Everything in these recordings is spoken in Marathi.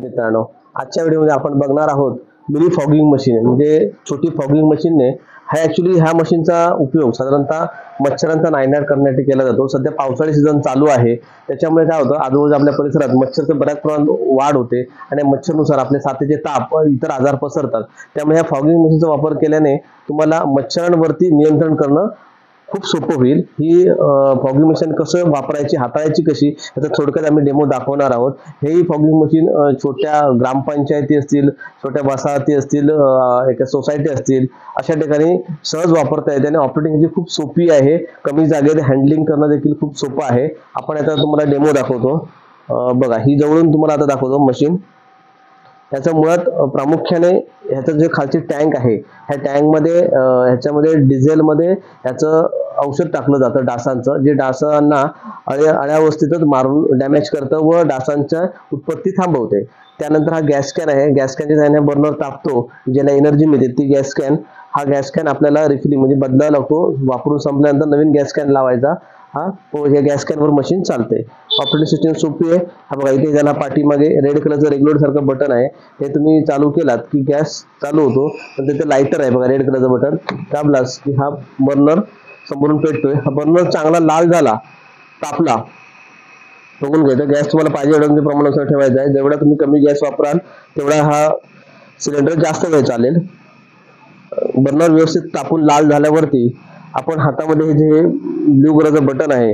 मित्रांनो, आजच्या व्हिडिओमध्ये आपण बघणार आहोत मिनी फॉगिंग मशीन, म्हणजे छोटी फॉगिंग मशीनने ह्या मशीनचा उपयोग साधारणतः मच्छरांचा नायनाट करण्यासाठी केला जातो. सध्या पावसाळी सीझन चालू आहे, त्याच्यामुळे काय होतं, आजूबाजूला आपल्या परिसरात मच्छरचं बऱ्याच प्रमाणात वाढ होते आणि मच्छरनुसार आपले साथीचे ताप इतर आजार पसरतात. त्यामुळे ह्या फॉगिंग मशीनचा वापर केल्याने तुम्हाला मच्छरांवरती नियंत्रण करणं खूप सोपं होईल. ही फॉगिंग मशीन कसं वापरायची, हाताळायची कशी, याचा थोडक्यात आम्ही डेमो दाखवणार आहोत. ही फॉगिंग मशीन छोट्या ग्रामपंचायती असतील, छोट्या वसाहती असतील, एका सोसायटी असतील, अशा ठिकाणी सहज वापरता येते आणि ऑपरेटिंग खूप सोपी आहे. कमी जागेत हँडलिंग करणं देखील खूप सोपं आहे. आपण आता तुम्हाला डेमो दाखवतो. बघा, ही जवळून तुम्हाला आता दाखवतो मशीन. याचा मुळात प्रामुख्याने ह्याचं जे खालची टँक आहे, ह्या टँकमध्ये ह्याच्यामध्ये डिझेलमध्ये ह्याचं औषध टाकलं जातं डासांचं, जे डासांना अळ्यावस्थेतच मारून डॅमेज करतं व डासांच्या उत्पत्ती थांबवते. त्यानंतर हा गॅस कॅन आहे. गॅस कॅनच्या साहाय्याने बर्नर तापतो, ज्याला एनर्जी मिळते ती गॅस कॅन. हा गॅस कॅन आपल्याला रिफिलिंग म्हणजे बदलावा लागतो. वापरून संपल्यानंतर नवीन गॅस कॅन लावायचा. या गॅस कॅनवर मशीन चालते. ऑपरेटिंग सिस्टम सोपी आहे. हा बघा, इथे ज्याला पाठीमागे रेड कलरचं रेग्युलेटर सारखं बटन आहे, हे तुम्ही चालू केलात की गॅस चालू होतो. पण तिथे लायटर आहे बघा, रेड कलरचं बटन दाबलास की हा बर्नर संपूर्ण पेटतोय. हा बर्नर चांगला लाल झाला, तापला, बघून घ्यायचा. गॅस तुम्हाला पाहिजे एवढ्या प्रमाणानुसार ठेवायचा आहे. जेवढा तुम्ही कमी गॅस वापराल तेवढा हा सिलेंडर जास्त वेळ चालेल. बर्नर व्यवस्थित तापून लाल झाल्यावरती आपण हातामध्ये हे जे ब्ल्यू कलरचं बटन आहे,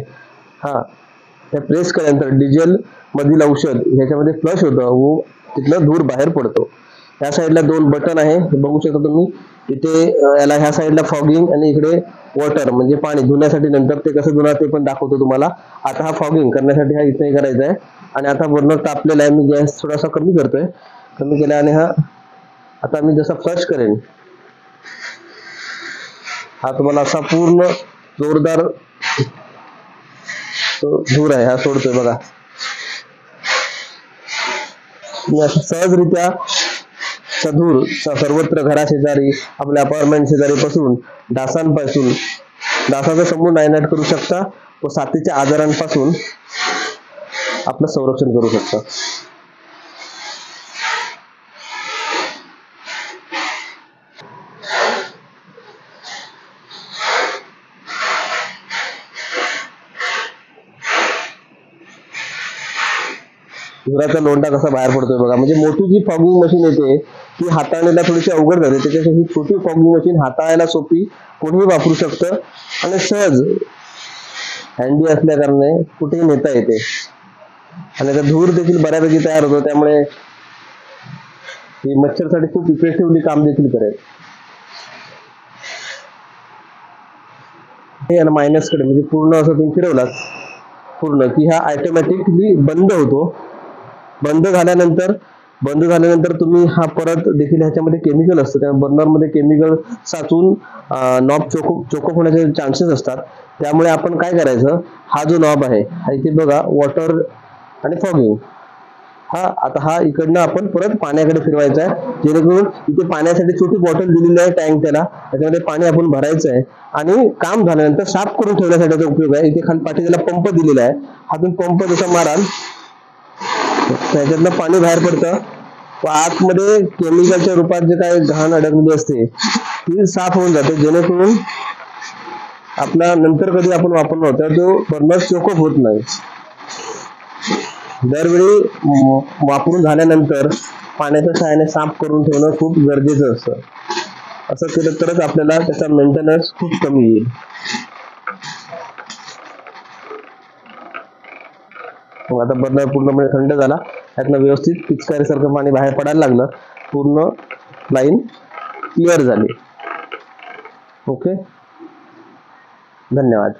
ते प्रेस केल्यानंतर डिझेल मधील औषध ह्याच्यामध्ये फ्लश होतं व तिथलं धूर बाहेर पडतो. या साईडला दोन बटन आहे, बघू शकता तुम्ही. इथे याला ह्या साईडला फॉगिंग आणि इकडे वॉटर म्हणजे पाणी धुण्यासाठी. नंतर ते कसं धुणार ते पण दाखवतो तुम्हाला. आता हा फॉगिंग करण्यासाठी हा इथे करायचा आहे. आणि आता बर्नर तापलेला आहे. मी गॅस थोडासा कमी करतोय. कमी केला आणि आता मी जसा फ्लश करेन, हा तुम्हाला असा पूर्ण जोरदार धूर आहे, हा सोडतोय बघा. सहजरित्या धूर सर्वत्र घराशेजारी, आपल्या अपार्टमेंट शेजारी पासून डासाचा समूह नायनाट करू शकता व साथीच्या आजारांपासून आपलं संरक्षण करू शकता. धुराचा लोंढा कसा बाहेर पडतोय बघा. म्हणजे मोठी जी फॉगिंग मशीन येते ती हाताळण्याला थोडीशी अवघड झाली, त्याच्यापेक्षा ही छोटी फॉगिंग मशीन हाताळायला सोपी, कोणीही वापरू शकतं आणि सहज हँडी असल्या कारणाने कुठेही नेता येते. आणि त्याचा धूर देखील बऱ्यापैकी तयार होतो, त्यामुळे ही मच्छरसाठी खूप इफेक्टिव्हली काम देखील करेल. हे मायनस कडे म्हणजे पूर्ण असं तुम्ही फिरवलात पूर्ण की हा ऑटोमॅटिकली बंद होतो. बंद झाल्यानंतर तुम्ही हा परत देखील ह्याच्यामध्ये केमिकल असतं, त्या बर्नरमध्ये केमिकल साचून नॉब चोकअप होण्याचे चान्सेस असतात. त्यामुळे आपण काय करायचं, हा जो नॉब आहे हा इथे बघा, वॉटर आणि फॉगिंग, आता हा इकडनं आपण परत पाण्याकडे फिरवायचा आहे, जेणेकरून इथे पाण्यासाठी छोटी बॉटल दिलेली आहे, टँक त्याला, त्याच्यामध्ये पाणी आपण भरायचं आहे आणि काम झाल्यानंतर साफ करून ठेवण्यासाठी त्याचा उपयोग आहे. इथे खाली पाठी त्याला पंप दिलेला आहे, हातून पंप जसा माराल त्याच्यातलं पाणी बाहेर पडतं व आतमध्ये केमिकलच्या रूपात जे काही घाण अडकलेली असते ती साफ होऊन जाते, जेणेकरून आपला नंतर कधी आपण वापरणार तर तो बर्नर चोकअप होत नाही. दरवेळी वापरून झाल्यानंतर पाण्याच्या सहाय्याने साफ करून ठेवणं खूप गरजेचं असतं. असं केलं तरच आपल्याला त्याचा मेंटेनन्स खूप कमी येईल. आता बर्नर पूर्णपणे थंड झाला, त्यातनं व्यवस्थित पिचकारीसारखं पाणी बाहेर पडायला लागलं, पूर्ण लाईन क्लिअर झाली. ओके, धन्यवाद.